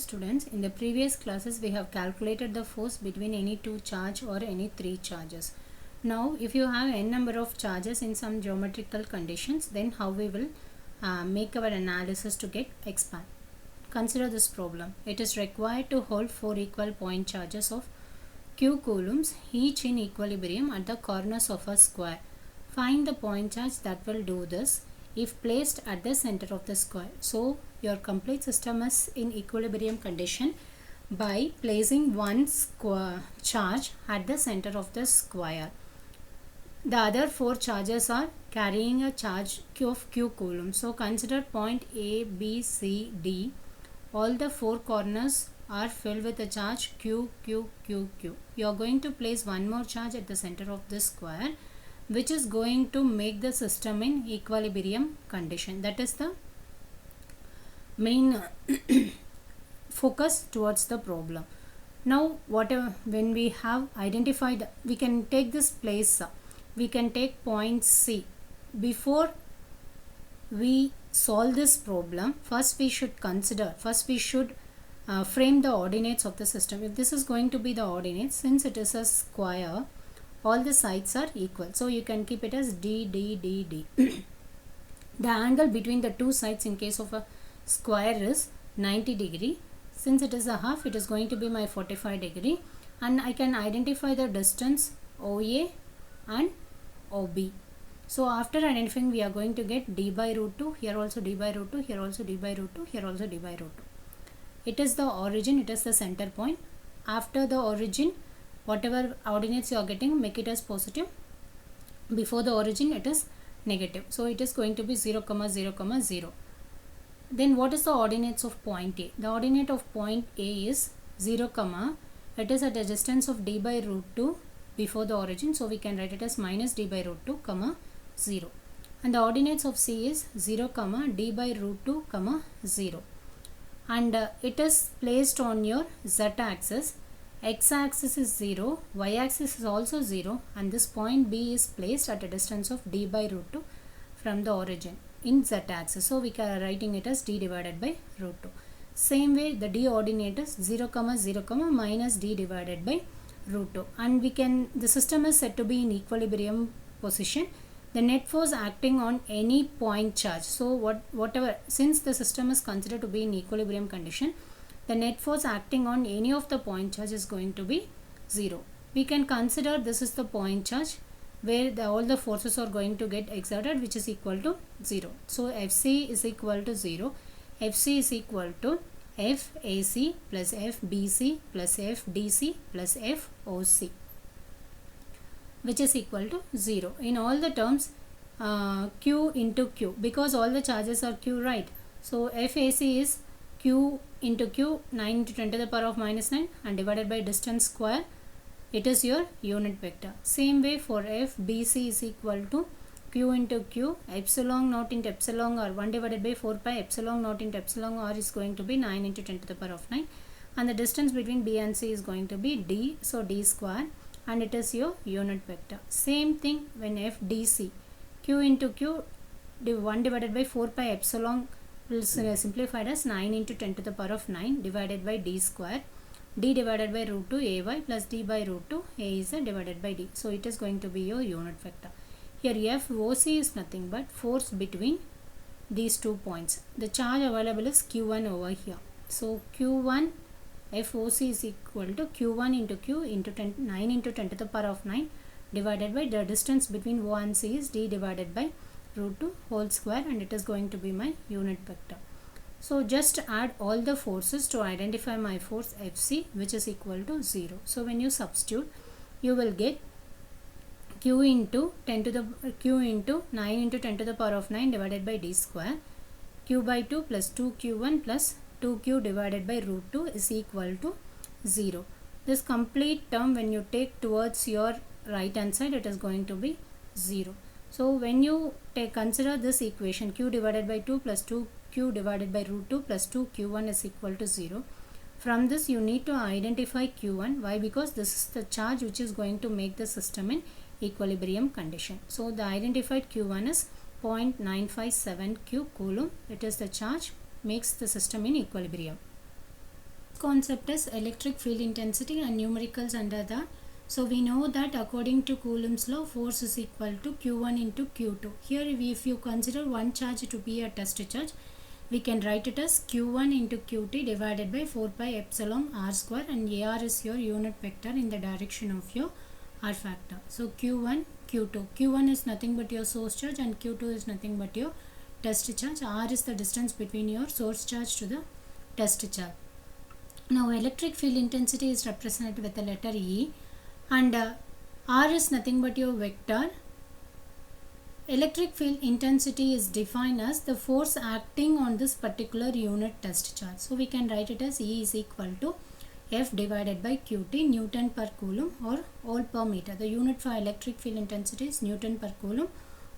Students, in the previous classes we have calculated the force between any two charge or any three charges. Now if you have n number of charges in some geometrical conditions, then how we will make our analysis to get expand. Consider this problem. It is required to hold four equal point charges of q coulombs each in equilibrium at the corners of a square. Find the point charge that will do this if placed at the center of the square. So your complete system is in equilibrium condition by placing one charge at the center of the square. The other four charges are carrying a charge of q coulombs. So consider point A, B, C, D. All the four corners are filled with a charge q, q, q, q. You are going to place one more charge at the center of this square, which is going to make the system in equilibrium condition. That is the main focus towards the problem. Now when we have identified, we can take this place, we can take point C. Before we solve this problem, first we should frame the ordinates of the system. If this is going to be the ordinates, since it is a square, all the sides are equal, so you can keep it as D, D, D, D. The angle between the two sides in case of a square is 90 degree. Since it is a half, it is going to be my 45 degree, and I can identify the distance OA and OB. So after identifying, we are going to get D by root 2, here also D by root 2, here also D by root 2, here also D by root 2. It is the origin, it is the center point. After the origin, whatever ordinates you are getting, make it as positive. Before the origin, it is negative. So it is going to be 0, 0, 0. Then what is the ordinates of point A? The ordinate of point A is 0, it is at a distance of D by root 2 before the origin. So we can write it as minus D by root 2, 0. And the ordinates of C is 0, D by root 2, 0. And it is placed on your z-axis. X-axis is 0, y-axis is also 0, and this point B is placed at a distance of D by root 2 from the origin in z-axis. So we are writing it as D divided by root 2. Same way, the D ordinate is 0, 0, minus D divided by root 2. And the system is said to be in equilibrium position. The net force acting on any point charge. So whatever, since the system is considered to be in equilibrium condition, the net force acting on any of the point charge is going to be 0. We can consider this is the point charge where all the forces are going to get exerted, which is equal to 0. So Fc is equal to 0. Fc is equal to FAC plus FBC plus FDC plus FOC, which is equal to 0. In all the terms, Q into Q, because all the charges are Q, right? So FAC is Q into Q, 9 into 10 to the power of minus 9, and divided by distance square, it is your unit vector. Same way for FBC is equal to Q into Q, epsilon naught into epsilon r, 1 divided by 4 pi epsilon naught into epsilon r is going to be 9 into 10 to the power of 9, and the distance between B and C is going to be D, so D square, and it is your unit vector. Same thing when FDC, Q into Q, 1 divided by 4 pi epsilon will simplified as 9 into 10 to the power of 9 divided by D square, D divided by root 2 AY plus D by root 2 A is divided by D. So it is going to be your unit vector. Here FOC is nothing but force between these 2 points. The charge available is Q1 over here. So Q1 FOC is equal to Q1 into Q into 9 into 10 to the power of 9 divided by the distance between O and C is D divided by root 2 whole square, and it is going to be my unit vector. So just add all the forces to identify my force Fc, which is equal to 0. So when you substitute, you will get Q into 9 into 10 to the power of 9 divided by D square, Q by 2 plus 2Q1 plus 2Q divided by root 2 is equal to 0. This complete term, when you take towards your right hand side, it is going to be 0. So when you consider this equation, Q divided by 2 plus 2Q divided by root 2 plus 2Q1 is equal to 0. From this you need to identify Q1. Why? Because this is the charge which is going to make the system in equilibrium condition. So the identified Q1 is 0.957 Q coulomb. It is the charge makes the system in equilibrium. concept is electric field intensity and numericals under that. So we know that according to Coulomb's law, force is equal to Q1 into Q2. Here if you consider one charge to be a test charge, we can write it as Q1 into Qt divided by 4 pi epsilon r square, and AR is your unit vector in the direction of your R factor. So Q1, Q2. Q1 is nothing but your source charge and Q2 is nothing but your test charge. R is the distance between your source charge to the test charge. Now electric field intensity is represented with the letter E, and R is nothing but your vector. Electric field intensity is defined as the force acting on this particular unit test charge. So we can write it as E is equal to F divided by Qt, Newton per Coulomb or Joule per meter. The unit for electric field intensity is Newton per Coulomb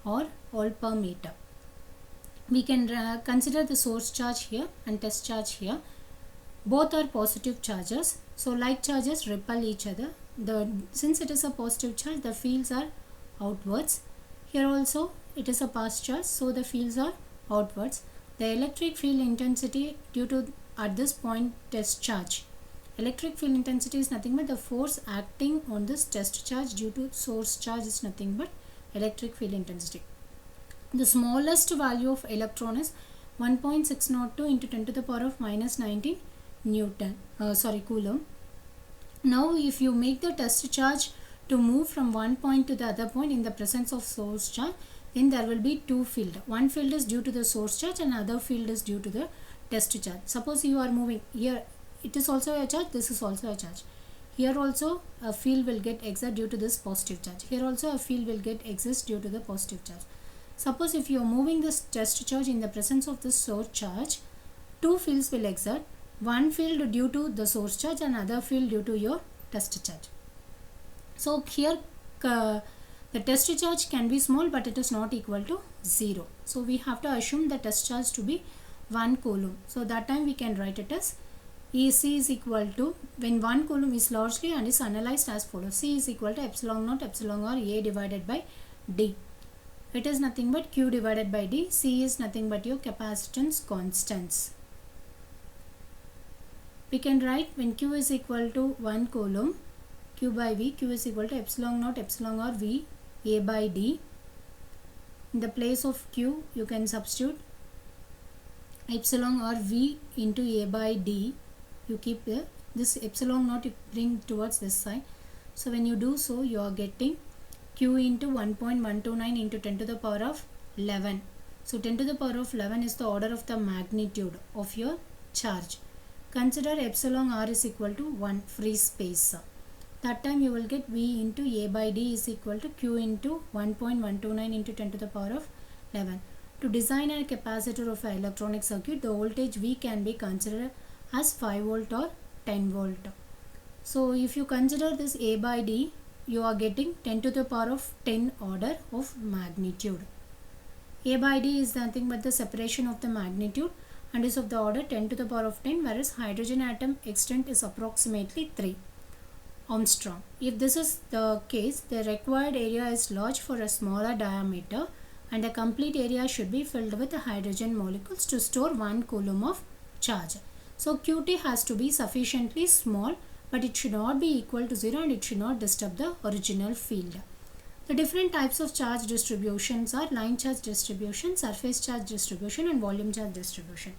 or Joule per meter. We can consider the source charge here and test charge here. Both are positive charges. So like charges repel each other. Since it is a positive charge, the fields are outwards. Here also it is a pass charge, so the fields are outwards. The electric field intensity due to at this point test charge. Electric field intensity is nothing but the force acting on this test charge due to source charge is nothing but electric field intensity. The smallest value of electron is 1.602 into 10 to the power of minus 19 Coulomb. Now if you make the test charge to move from one point to the other point in the presence of source charge, then there will be two fields. One field is due to the source charge and other field is due to the test charge. Suppose you are moving here, it is also a charge, this is also a charge. Here also a field will get exert due to this positive charge. Here also a field will get exist due to the positive charge. Suppose if you are moving this test charge in the presence of this source charge, two fields will exert. One field due to the source charge and other field due to your test charge. So here the test charge can be small, but it is not equal to 0. So we have to assume the test charge to be 1 Coulomb. So that time we can write it as EC is equal to, when 1 Coulomb is largely and is analyzed as follows. C is equal to epsilon naught epsilon r A divided by D. It is nothing but Q divided by D. C is nothing but your capacitance constants. We can write when Q is equal to 1 Coulomb, Q by V, Q is equal to epsilon naught epsilon r V A by D. In the place of Q, you can substitute epsilon r V into A by D. You keep this epsilon naught, you bring towards this side. So when you do so, you are getting Q into 1.129 into 10 to the power of 11. So 10 to the power of 11 is the order of the magnitude of your charge. Consider epsilon r is equal to 1 free space. That time you will get V into A by D is equal to Q into 1.129 into 10 to the power of 11. To design a capacitor of an electronic circuit, the voltage V can be considered as 5 volt or 10 volt. So if you consider this A by D, you are getting 10 to the power of 10 order of magnitude. A by D is nothing but the separation of the magnitude and is of the order 10 to the power of 10, whereas hydrogen atom extent is approximately 3 Armstrong. If this is the case, the required area is large for a smaller diameter and the complete area should be filled with the hydrogen molecules to store 1 Coulomb of charge. So Qt has to be sufficiently small, but it should not be equal to 0 and it should not disturb the original field. The different types of charge distributions are line charge distribution, surface charge distribution and volume charge distribution.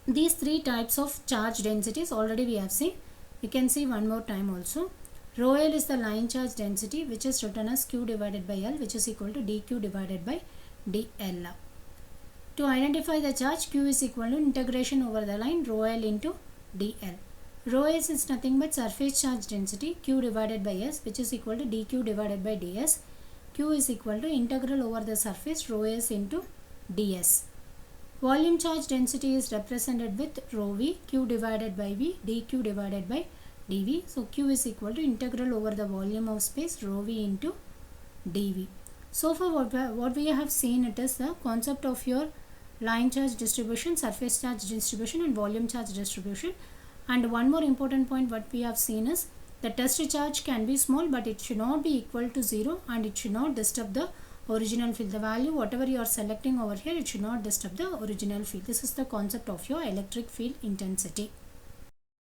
These three types of charge densities already we have seen. We can see one more time also. Rho L is the line charge density, which is written as Q divided by L, which is equal to dQ divided by dL. To identify the charge, Q is equal to integration over the line rho L into dL. Rho S is nothing but surface charge density, Q divided by S, which is equal to dQ divided by ds. Q is equal to integral over the surface rho S into ds. Volume charge density is represented with rho V, Q divided by V, dQ divided by dV. So Q is equal to integral over the volume of space rho V into dV. So far what we have seen, it is the concept of your line charge distribution, surface charge distribution and volume charge distribution. And one more important point what we have seen is the test charge can be small, but it should not be equal to 0 and it should not disturb the original field. The value whatever you are selecting over here, it should not disturb the original field. This is the concept of your electric field intensity.